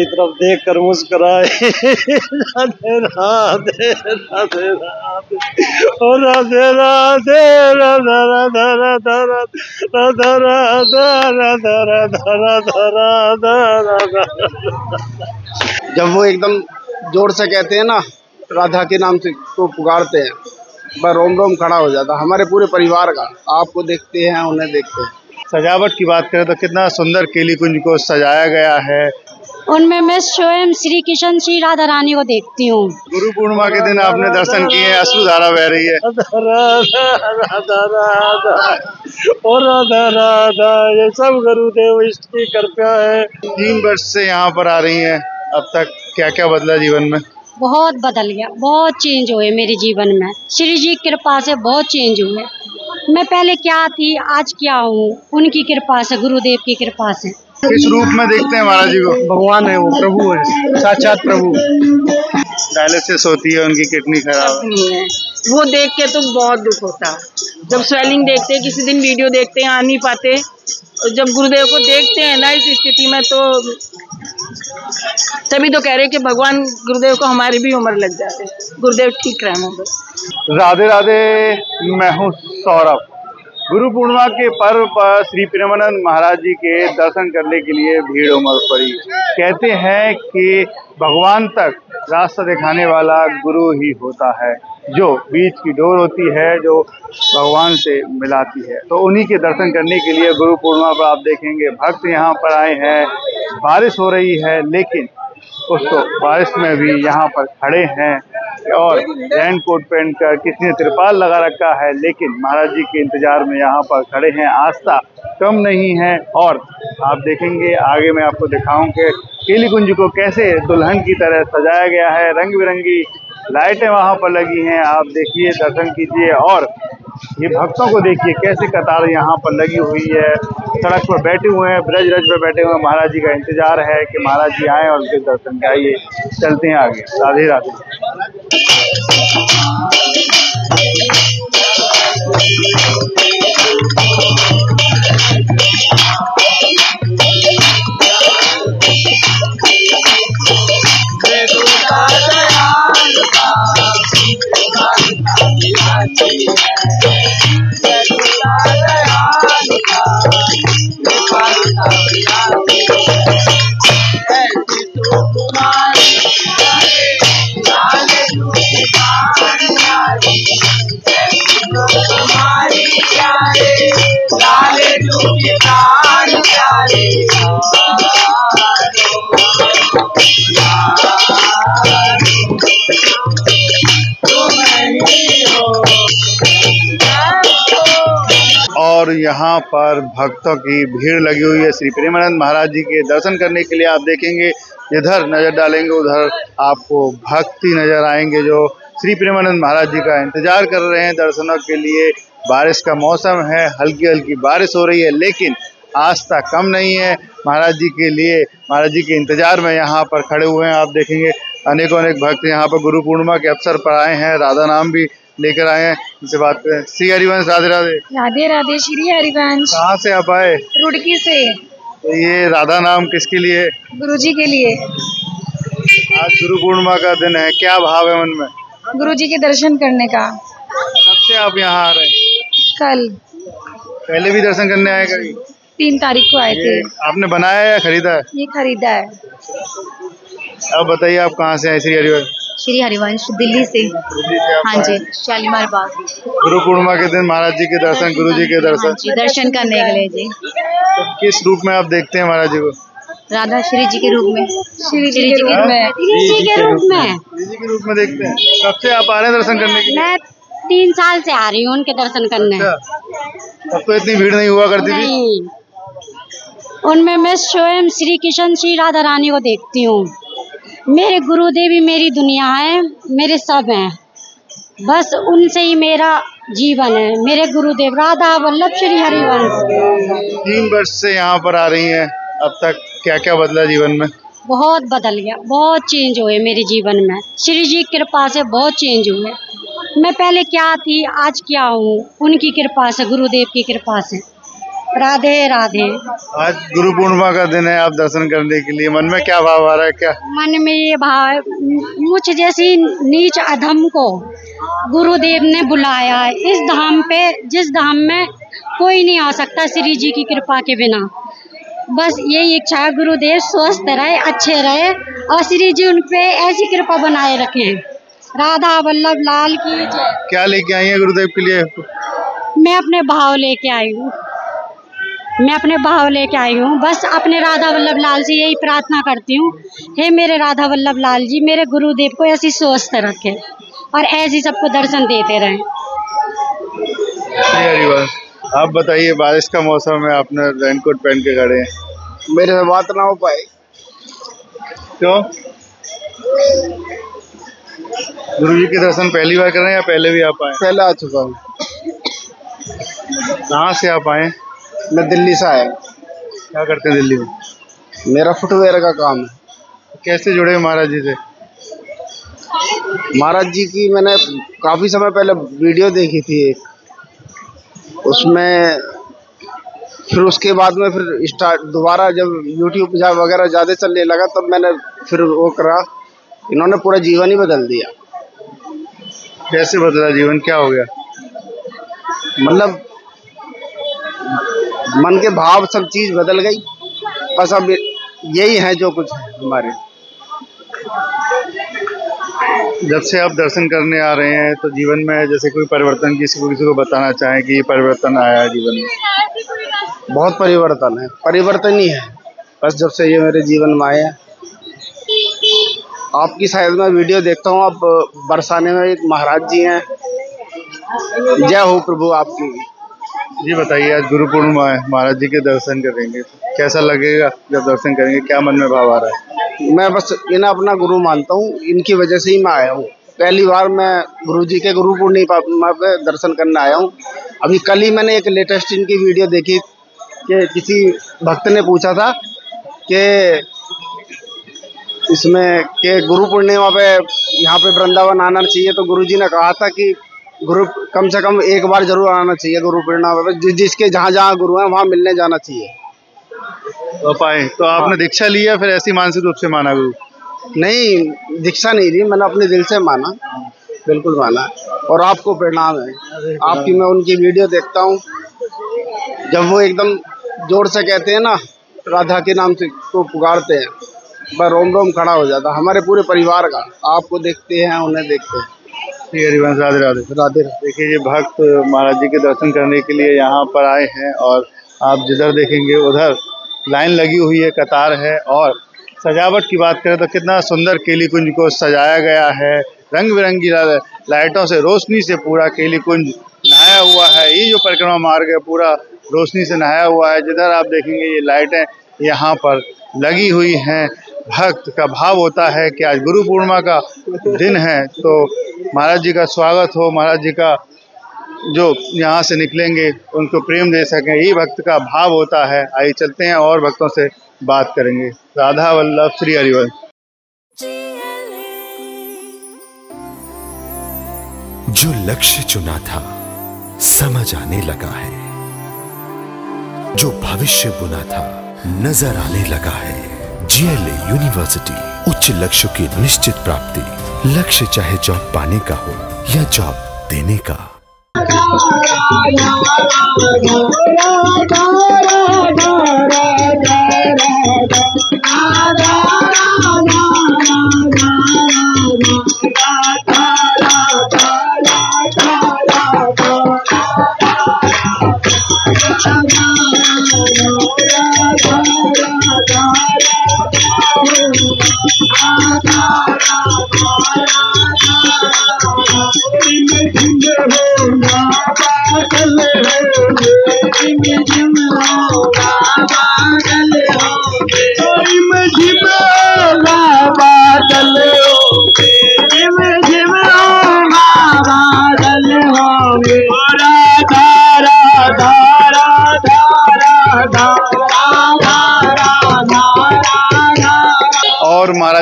तरफ देख कर मुस्कुराए। राधे राधे राधे राधे ओ राधे राधे राधा राधा राधा राधा राधा राधा राधा राधा राधा। जब वो एकदम जोर से कहते हैं ना, राधा के नाम से को पुकारते हैं, बस रोम रोम खड़ा हो जाता हमारे पूरे परिवार का। आपको देखते हैं, उन्हें देखते हैं। सजावट की बात करें तो कितना सुंदर केली कुंज को सजाया गया है। उनमें मैं स्वयं श्री कृष्ण श्री राधा रानी को देखती हूँ। गुरु पूर्णिमा के दिन आपने दर्शन किए, अश्रुधारा बह रही है। राधा राधा राधा ओ राधा राधा, ये सब गुरुदेव इष्ट की कृपा है। 3 वर्ष से यहाँ पर आ रही हैं, अब तक क्या क्या बदला जीवन में? बहुत बदल गया, बहुत चेंज हुए मेरे जीवन में। श्री जी की कृपा से बहुत चेंज हुए। मैं पहले क्या थी, आज क्या हूँ, उनकी कृपा से, गुरुदेव की कृपा से। किस रूप में देखते हैं महाराज जी को? भगवान है, वो प्रभु है, साक्षात प्रभु। डायलिसिस होती है, उनकी किडनी खराब नहीं है, वो देख के तो बहुत दुख होता है। जब स्वेलिंग देखते हैं, किसी दिन वीडियो देखते हैं, आ नहीं पाते, और जब गुरुदेव को देखते हैं ना इस स्थिति में, तो तभी तो कह रहे कि भगवान गुरुदेव को हमारी भी उम्र लग जाते, गुरुदेव ठीक रहना बस। राधे राधे, मैं हूँ सौरभ। गुरु पूर्णिमा के पर्व पर श्री प्रेमानंद महाराज जी के दर्शन करने के लिए भीड़ उमड़ पड़ी। कहते हैं कि भगवान तक रास्ता दिखाने वाला गुरु ही होता है, जो बीच की डोर होती है, जो भगवान से मिलाती है। तो उन्हीं के दर्शन करने के लिए गुरु पूर्णिमा पर आप देखेंगे भक्त यहाँ पर आए हैं। बारिश हो रही है, लेकिन कुछ तो बारिश में भी यहाँ पर खड़े हैं और रेन कोट पहनकर, किसी ने तिरपाल लगा रखा है, लेकिन महाराज जी के इंतजार में यहाँ पर खड़े हैं। आस्था कम नहीं है। और आप देखेंगे आगे मैं आपको दिखाऊं कि केली कुंज को कैसे दुल्हन की तरह सजाया गया है। रंग बिरंगी लाइटें वहाँ पर लगी हैं। आप देखिए, दर्शन कीजिए और ये भक्तों को देखिए कैसे कतार यहाँ पर लगी हुई है। सड़क पर बैठे हुए हैं, ब्रज रज पर बैठे हुए हैं। महाराज जी का इंतजार है कि महाराज जी आए और उनके दर्शन कराइए। चलते हैं आगे। राधे राधे। और यहाँ पर भक्तों की भीड़ लगी हुई है श्री प्रेमानंद महाराज जी के दर्शन करने के लिए। आप देखेंगे जिधर नजर डालेंगे उधर आपको भक्ति नजर आएंगे, जो श्री प्रेमानंद महाराज जी का इंतजार कर रहे हैं दर्शनों के लिए। बारिश का मौसम है, हल्की हल्की बारिश हो रही है, लेकिन आस्था कम नहीं है महाराज जी के लिए। महाराज जी के इंतजार में यहाँ पर खड़े हुए हैं। आप देखेंगे अनेकों अनेक भक्त यहाँ पर गुरु पूर्णिमा के अवसर पर आए हैं, राधा नाम भी लेकर आए हैं। इनसे बात करें। श्री हरिवंश, राधे राधे। राधे राधे, श्री हरिवंश। कहाँ से आप आए? रुड़की से। तो ये राधा नाम किसके लिए? गुरुजी के लिए। आज गुरु पूर्णिमा का दिन है, क्या भाव है मन में? गुरुजी के दर्शन करने का। कब से आप यहाँ आ रहे हैं? कल। पहले भी दर्शन करने आए कभी? 3 तारीख को आए थे। आपने बनाया है या खरीदा है? ये खरीदा है। अब बताइए आप कहाँ से हैं? श्री हरिवंश। श्री हरिवंश, दिल्ली से। हाँ जी, शालीमार बाग। गुरु पूर्णिमा के दिन महाराज जी के दर्शन, गुरु जी के दर्शन। हाँ जी, दर्शन करने के लिए जी। तो किस रूप में आप देखते हैं महाराज जी को? राधा श्री जी के रूप में। श्री जी के रूप में। श्री जी के रूप में। श्री जी के रूप में देखते हैं। कब से आप आ रहे हैं दर्शन करने के लिए? मैं 3 साल से आ रही हूँ उनके दर्शन करने। तब तो इतनी भीड़ नहीं हुआ करती थी? नहीं, उनमें मैं स्वयं श्री कृष्ण श्री राधा रानी को देखती हूँ। मेरे गुरुदेवी मेरी दुनिया है, मेरे सब हैं, बस उनसे ही मेरा जीवन है। मेरे गुरुदेव राधा वल्लभ श्री हरिवंश। 3 वर्ष से यहाँ पर आ रही हैं, अब तक क्या क्या बदला जीवन में? बहुत बदल गया, बहुत चेंज हुए मेरे जीवन में। श्री जी की कृपा से बहुत चेंज हुए। मैं पहले क्या थी, आज क्या हूँ, उनकी कृपा से, गुरुदेव की कृपा से। राधे राधे। आज गुरु पूर्णिमा का दिन है, आप दर्शन करने के लिए, मन में क्या भाव आ रहा है? क्या मन में ये भाव, मुझ जैसी नीच अधम को गुरुदेव ने बुलाया है इस धाम पे, जिस धाम में कोई नहीं आ सकता श्री जी की कृपा के बिना। बस यही इच्छा है, गुरुदेव स्वस्थ रहे, अच्छे रहे और श्री जी उन पे ऐसी कृपा बनाए रखें। राधा वल्लभ लाल की जय। क्या लेके आई है गुरुदेव के लिए? मैं अपने भाव लेके आई हूँ, बस अपने राधा वल्लभ लाल से यही प्रार्थना करती हूँ, हे मेरे राधा वल्लभ लाल जी, मेरे गुरुदेव को ऐसी स्वस्थ रखे और ऐसी सबको दर्शन देते रहें। आप बताइए, बारिश का मौसम है, आपने रेनकोट पहन के खड़े हैं, मेरे से बात ना हो पाए। क्यों? गुरु जी के दर्शन पहली बार कर रहे हैं या पहले भी आप आए? पहले आ चुका हूँ। कहाँ से आप आए? मैं दिल्ली से आया। क्या करते हैं दिल्ली में? मेरा फुटवेयर का काम है। कैसे जुड़े महाराज जी से? महाराज जी की मैंने काफ़ी समय पहले वीडियो देखी थी एक, उसमें फिर उसके बाद में फिर स्टार्ट दोबारा जब यूट्यूब वगैरह ज़्यादा चलने लगा तब मैंने फिर वो करा। इन्होंने पूरा जीवन ही बदल दिया। कैसे बदला जीवन, क्या हो गया? मतलब मन के भाव सब चीज़ बदल गई। बस अब यही है जो कुछ है हमारे। जब से आप दर्शन करने आ रहे हैं तो जीवन में जैसे कोई परिवर्तन किसी को बताना चाहें कि ये परिवर्तन आया है जीवन में? बहुत परिवर्तन है, परिवर्तन ही है बस जब से ये मेरे जीवन में आया। आपकी शायद मैं वीडियो देखता हूँ, आप बरसाने में एक महाराज जी हैं। जय हो प्रभु आपकी। जी बताइए, आज गुरु पूर्णिमा है, महाराज जी के दर्शन करेंगे, कैसा लगेगा जब दर्शन करेंगे? क्या मन में भाव आ रहा है? मैं बस इन्हें अपना गुरु मानता हूँ, इनकी वजह से ही मैं आया हूँ। पहली बार मैं गुरु जी के गुरु पूर्णिमा पे दर्शन करने आया हूँ। अभी कल ही मैंने एक लेटेस्ट इनकी वीडियो देखी कि किसी भक्त ने पूछा था कि इसमें कि गुरु पूर्णिमा पे यहाँ पे वृंदावन आना चाहिए, तो गुरु जी ने कहा था कि गुरु कम से कम एक बार जरूर आना चाहिए गुरु पूर्णिमा पे, जिसके जहाँ जहाँ गुरु हैं वहाँ मिलने जाना चाहिए। तो पाए तो आपने दीक्षा लिया, फिर ऐसी मानसिक रूप से माना गुरु? नहीं, दीक्षा नहीं ली, मैंने अपने दिल से माना, बिल्कुल माना। और आपको प्रणाम है आपकी। मैं उनकी वीडियो देखता हूँ, जब वो एकदम जोर से कहते हैं ना, राधा के नाम से को पुकारते हैं, बस रोम रोम खड़ा हो जाता हमारे पूरे परिवार का। आपको देखते हैं, उन्हें देखते हैं। हरिवंश, राधे राधे। राधे। देखिए, ये भक्त महाराज जी के दर्शन करने के लिए यहाँ पर आए हैं और आप जिधर देखेंगे उधर लाइन लगी हुई है, कतार है। और सजावट की बात करें तो कितना सुंदर केली कुंज को सजाया गया है, रंग बिरंगी लाइटों से, रोशनी से पूरा केली कुंज नहाया हुआ है। ये जो परिक्रमा मार्ग है पूरा रोशनी से नहाया हुआ है। जिधर आप देखेंगे ये लाइटें यहाँ पर लगी हुई हैं। भक्त का भाव होता है कि आज गुरु पूर्णिमा का दिन है तो महाराज जी का स्वागत हो, महाराज जी का जो यहाँ से निकलेंगे उनको प्रेम दे सकें, यही भक्त का भाव होता है। आइए चलते हैं और भक्तों से बात करेंगे। राधा वल्लभ श्री हरिवंश। जो लक्ष्य चुना था समझ आने लगा है, जो भविष्य बुना था नजर आने लगा है। GLA यूनिवर्सिटी, उच्च लक्ष्य की निश्चित प्राप्ति। लक्ष्य चाहे जॉब पाने का हो या जॉब देने का।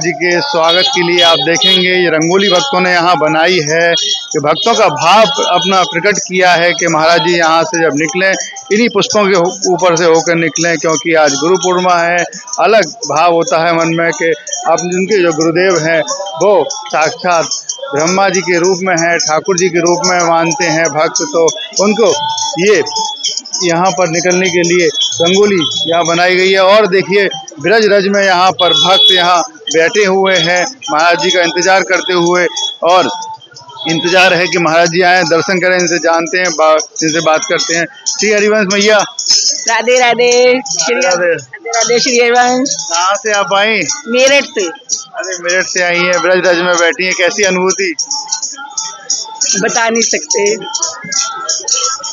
महाराज जी के स्वागत के लिए आप देखेंगे ये रंगोली भक्तों ने यहाँ बनाई है कि भक्तों का भाव अपना प्रकट किया है कि महाराज जी यहाँ से जब निकलें इन्हीं पुष्पों के ऊपर से होकर निकलें, क्योंकि आज गुरु पूर्णिमा है। अलग भाव होता है मन में कि अब उनके जो गुरुदेव हैं वो साक्षात ब्रह्मा जी के रूप में हैं, ठाकुर जी के रूप में मानते हैं भक्त, तो उनको ये यहाँ पर निकलने के लिए रंगोली यहाँ बनाई गई है। और देखिए ब्रज रज में यहाँ पर भक्त यहाँ बैठे हुए हैं महाराज जी का इंतजार करते हुए, और इंतजार है कि महाराज जी आए, दर्शन करें, इनसे जानते हैं, इनसे बात करते हैं। श्री हरिवंश मैया, राधे राधे। श्री राधे राधे। श्री हरिवंश। कहाँ से आप आई? मेरठ से। अरे मेरठ से आई हैं, ब्रज रज में बैठी हैं, कैसी अनुभूति? बता नहीं सकते,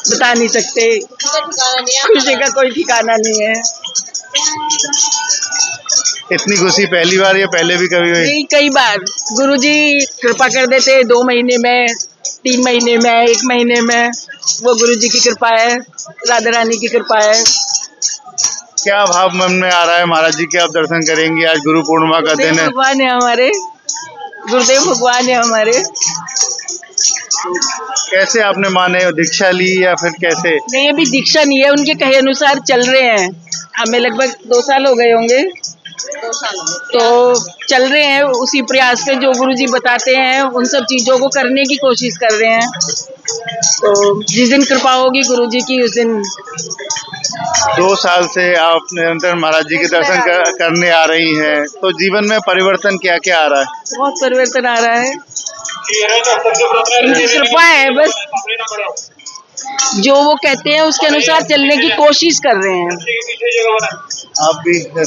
बता नहीं सकते। खुशी का कोई ठिकाना नहीं है। इतनी खुशी पहली बार या पहले भी कभी हुई? कई बार गुरुजी कृपा कर देते, 2 महीने में, 3 महीने में, 1 महीने में। वो गुरुजी की कृपा है, राधा रानी की कृपा है। क्या भाव मन में आ रहा है महाराज जी के आप दर्शन करेंगे? आज गुरु पूर्णिमा का दिन है। भगवान है हमारे, गुरुदेव भगवान है हमारे। कैसे आपने माने, दीक्षा ली या फिर कैसे? नहीं, अभी दीक्षा नहीं है, उनके कहे अनुसार चल रहे हैं। हमें लगभग 2 साल हो गए होंगे, तो चल रहे हैं उसी प्रयास पे जो गुरुजी बताते हैं उन सब चीजों को करने की कोशिश कर रहे हैं। तो जिस दिन कृपा होगी गुरुजी की उस दिन। 2 साल से आप निरंतर महाराज जी के दर्शन करने आ रही हैं, तो जीवन में परिवर्तन क्या क्या आ रहा है? बहुत परिवर्तन आ रहा है, इनकी कृपा है बस। जो वो कहते हैं उसके अनुसार चलने की कोशिश कर रहे हैं। आप भी क्या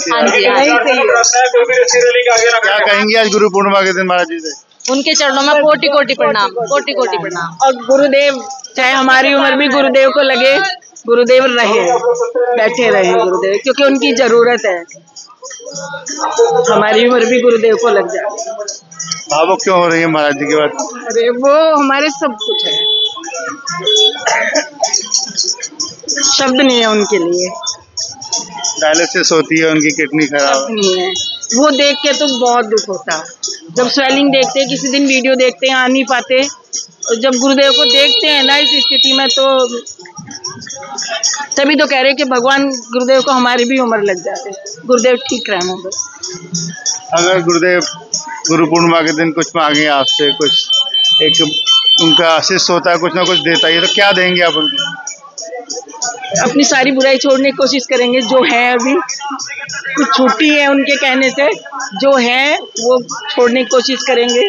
कहेंगे आज गुरु पूर्णिमा के दिन महाराज जी से? उनके चरणों में कोटि कोटि प्रणाम, कोटि कोटि प्रणाम। और गुरुदेव, चाहे हमारी उम्र भी गुरुदेव को लगे, गुरुदेव रहे, बैठे रहे गुरुदेव, क्योंकि उनकी जरूरत है। हमारी उम्र भी गुरुदेव को लग जाए। भावुक क्यों हो रही है महाराज जी की बात? अरे वो हमारे सब कुछ है, शब्द नहीं है उनके लिए। डायलिसिस होती है, उनकी किडनी खराब नहीं है। वो देख के तो बहुत दुख होता। जब स्वेलिंग देखते, किसी दिन वीडियो देखते हैं, आ नहीं पाते, और जब गुरुदेव को देखते हैं ना इस स्थिति में, तो तभी तो कह रहे कि भगवान गुरुदेव को हमारी भी उम्र लग जाते, गुरुदेव ठीक रहना बस। अगर गुरुदेव गुरु पूर्णिमा के दिन कुछ मांगे आपसे, कुछ एक उनका आशीष होता है, कुछ ना कुछ देता है, तो क्या देंगे आप उनको? अपनी सारी बुराई छोड़ने की कोशिश करेंगे, जो है अभी कुछ छुट्टी है उनके कहने से, जो है वो छोड़ने की कोशिश करेंगे।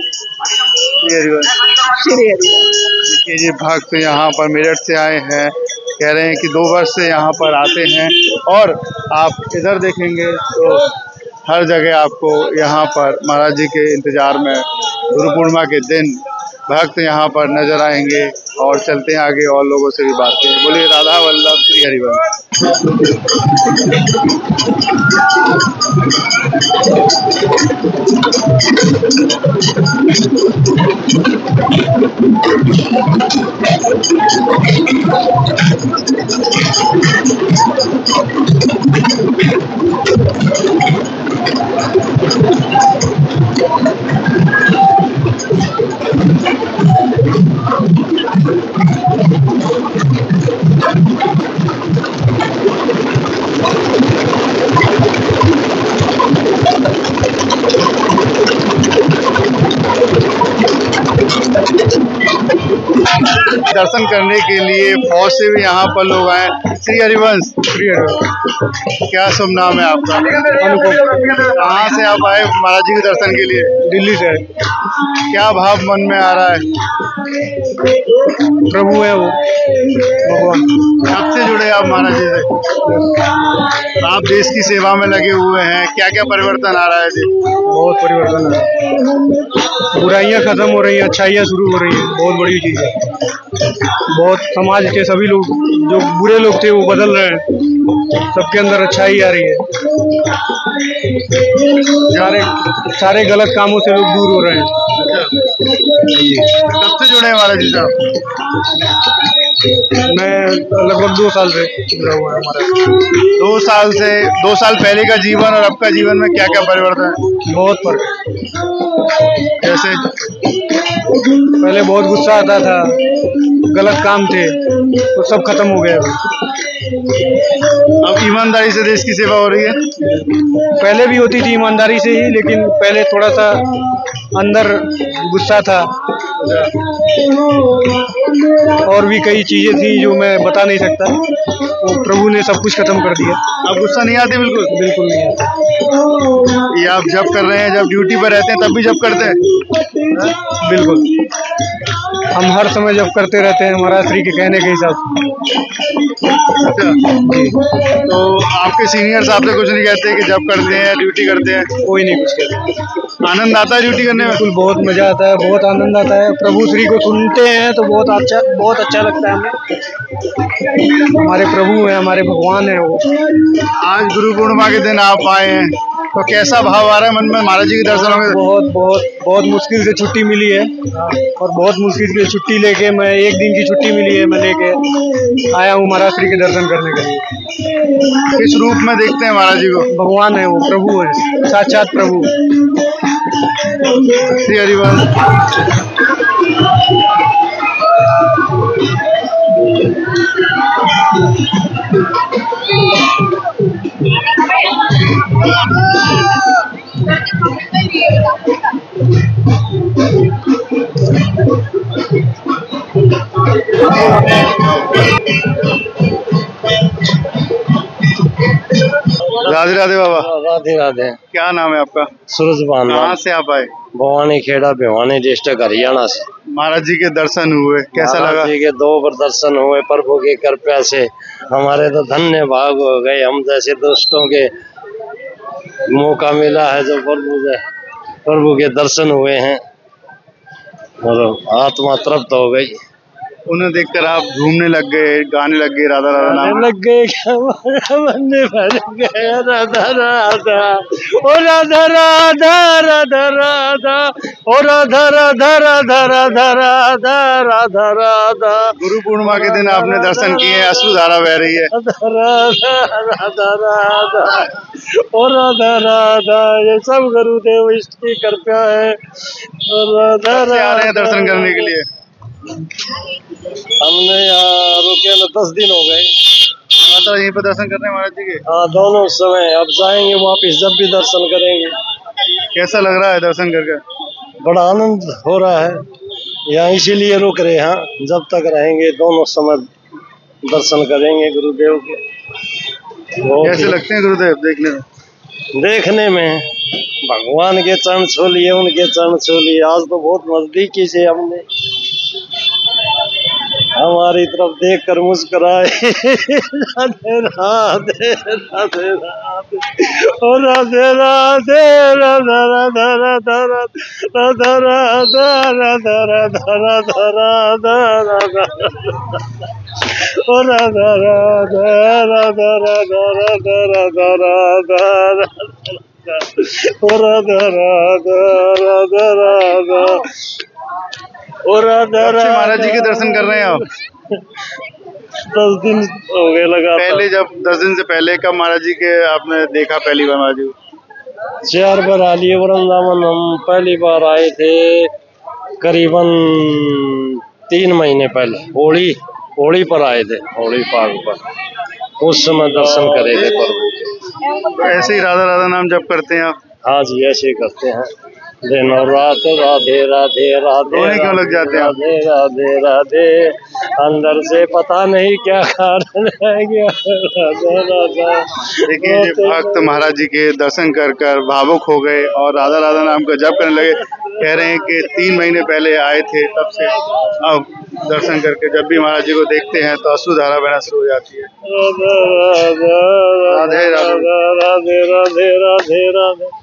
देखिए ये भक्त यहाँ पर मेरठ से आए हैं, कह रहे हैं कि 2 वर्ष से यहाँ पर आते हैं, और आप इधर देखेंगे तो हर जगह आपको यहाँ पर महाराज जी के इंतजार में गुरु पूर्णिमा के दिन भक्त यहाँ पर नजर आएंगे। और चलते हैं आगे और लोगों से भी बात करें। बोलिए राधा वल्लभ श्री हरिवंश। दर्शन करने के लिए फौज से भी यहाँ पर लोग आए। श्री हरिवंश, श्री हरिवंश, क्या शुभ नाम है आपका? अनुपम। कहाँ से आप आए महाराज जी के दर्शन के लिए? दिल्ली से। क्या भाव मन में आ रहा है? प्रभु है वो, भगवान। कब से जुड़े आप महाराज जी से? आप देश की सेवा में लगे हुए हैं, क्या क्या परिवर्तन आ रहा है जी? बहुत परिवर्तन है, बुराइयां खत्म हो रही हैं, अच्छाइयां शुरू हो रही हैं, बहुत बड़ी चीज है। बहुत समाज के सभी लोग जो बुरे लोग थे वो बदल रहे हैं, सबके अंदर अच्छाई आ रही है। सारे गलत कामों से लोग दूर हो रहे हैं। कब से जुड़े हैं महाराज जी साहब? मैं लगभग 2 साल से जुड़ा हुआ है हमारा। 2 साल से, 2 साल पहले का जीवन और अब का जीवन में क्या क्या परिवर्तन है? बहुत फर्क है। जैसे पहले बहुत गुस्सा आता था, गलत काम थे, तो सब खत्म हो गया अभी। अब ईमानदारी से देश की सेवा हो रही है। पहले भी होती थी ईमानदारी से ही, लेकिन पहले थोड़ा सा अंदर गुस्सा था और भी कई चीजें थी जो मैं बता नहीं सकता। वो प्रभु ने सब कुछ खत्म कर दिया। अब गुस्सा नहीं आती? बिल्कुल बिल्कुल नहीं आता। ये आप जब कर रहे हैं, जब ड्यूटी पर रहते हैं तब भी जब करते हैं? बिल्कुल, हम हर समय जब करते रहते हैं महाराज श्री के कहने के हिसाब से। अच्छा जी। तो आपके सीनियर्स आपसे कुछ नहीं कहते कि जब करते हैं, ड्यूटी करते हैं? कोई नहीं कुछ कहता। आनंद आता है ड्यूटी करने में? बिल्कुल, बहुत मजा आता है, बहुत आनंद आता है। प्रभु श्री को सुनते हैं तो बहुत अच्छा लगता है हमें। हमारे प्रभु हैं, हमारे भगवान हैं वो। आज गुरु पूर्णिमा के दिन आप आए हैं, तो कैसा भाव आ रहा है मन में महाराज जी के दर्शन होंगे? बहुत मुश्किल से छुट्टी मिली है और बहुत मुश्किल से छुट्टी लेके मैं 1 दिन की छुट्टी मिली है, मैं लेके आया हूँ महाराज श्री के दर्शन करने के लिए। किस रूप में देखते हैं महाराज जी को? भगवान है वो, प्रभु है, साक्षात प्रभु। श्री हरिवंश। राधे राधे बाबा। राधे राधे। क्या नाम है आपका? सूरज भान। कहाँ से आप आए? भवानी खेड़ा, भिवानी डिस्ट्रिक्ट, हरियाणा से। महाराज जी के दर्शन हुए, कैसा लगा? महाराज जी के 2 बार दर्शन हुए प्रभु की कृपा से। हमारे तो धन्य भाग हो गए, हम जैसे दोस्तों के मौका मिला है जो प्रभु के दर्शन हुए हैं और आत्मा तृप्त हो गई। उन्हें देखकर आप झूमने लग गए, गाने लग गए, राधा राधा नाम लग गए, राधा राधा, ओ राधा राधा, राधा राधा, ओ राधा राधा, राधा राधा, राधा राधा राधा। गुरु पूर्णिमा के दिन आपने दर्शन किए, अश्रुधारा बह रही है। राधा राधा राधा, ओ राधा राधा, ये सब गुरुदेव इसकी कृपा है। राधा राधा। आ रहे हैं दर्शन करने के लिए? हमने यहाँ रुके 10 दिन हो गए। तो यहीं पर दर्शन करने महाराज जी के? हाँ, दोनों समय। अब जाएंगे वापिस, जब भी दर्शन करेंगे। कैसा लग रहा है दर्शन करके? बड़ा आनंद हो रहा है यहाँ, इसीलिए रुक रहे हैं। जब तक रहेंगे दोनों समय दर्शन करेंगे गुरुदेव के। कैसे लगते हैं गुरुदेव देखने में? देखने में भगवान के चरण छू लिए, उनके चरण छू लिए। आज तो बहुत नजदीकी से हमने हमारी तरफ देख कर मुस्कुराए। राधे राधे, राधे राधे, ओ राधे राधे, राधा राधा, राधा राधा, राधा राधा, राधा राधा, राधा राधा, ओ राधा राधा, राधा राधा, राधा राधा, राधा ओ राधा राधा, राधा राधा, और महाराज जी के दर्शन कर रहे हैं आप? 10 दिन हो गए लगा। पहले जब 10 दिन से पहले कब महाराज जी के आपने देखा पहली बार महाराज जी? 4 बार आ लिए वृंदावन। हम पहली बार आए थे करीबन 3 महीने पहले, होली पर आए थे, होली पाग पर। उस समय दर्शन करे थे प्रभु के। तो ऐसे ही राधा राधा नाम जप करते हैं आप? हाँ जी, ऐसे ही करते हैं दिन और रात। राधे राधे, राधे क्यों लग जाते हैं? राधे राधे, राधे अंदर से पता नहीं क्या कारण है गया। राधे राधा। देखिए ये भक्त महाराज जी के दर्शन कर कर भावुक हो गए और राधा राधा नाम का जप करने लगे। कह रहे हैं कि 3 महीने पहले आए थे, तब से अब दर्शन करके जब भी महाराज जी को देखते हैं तो अश्रुधारा बहना शुरू हो जाती है। राधे राधे, राधे राधे, राधे राधे, राधे राधे।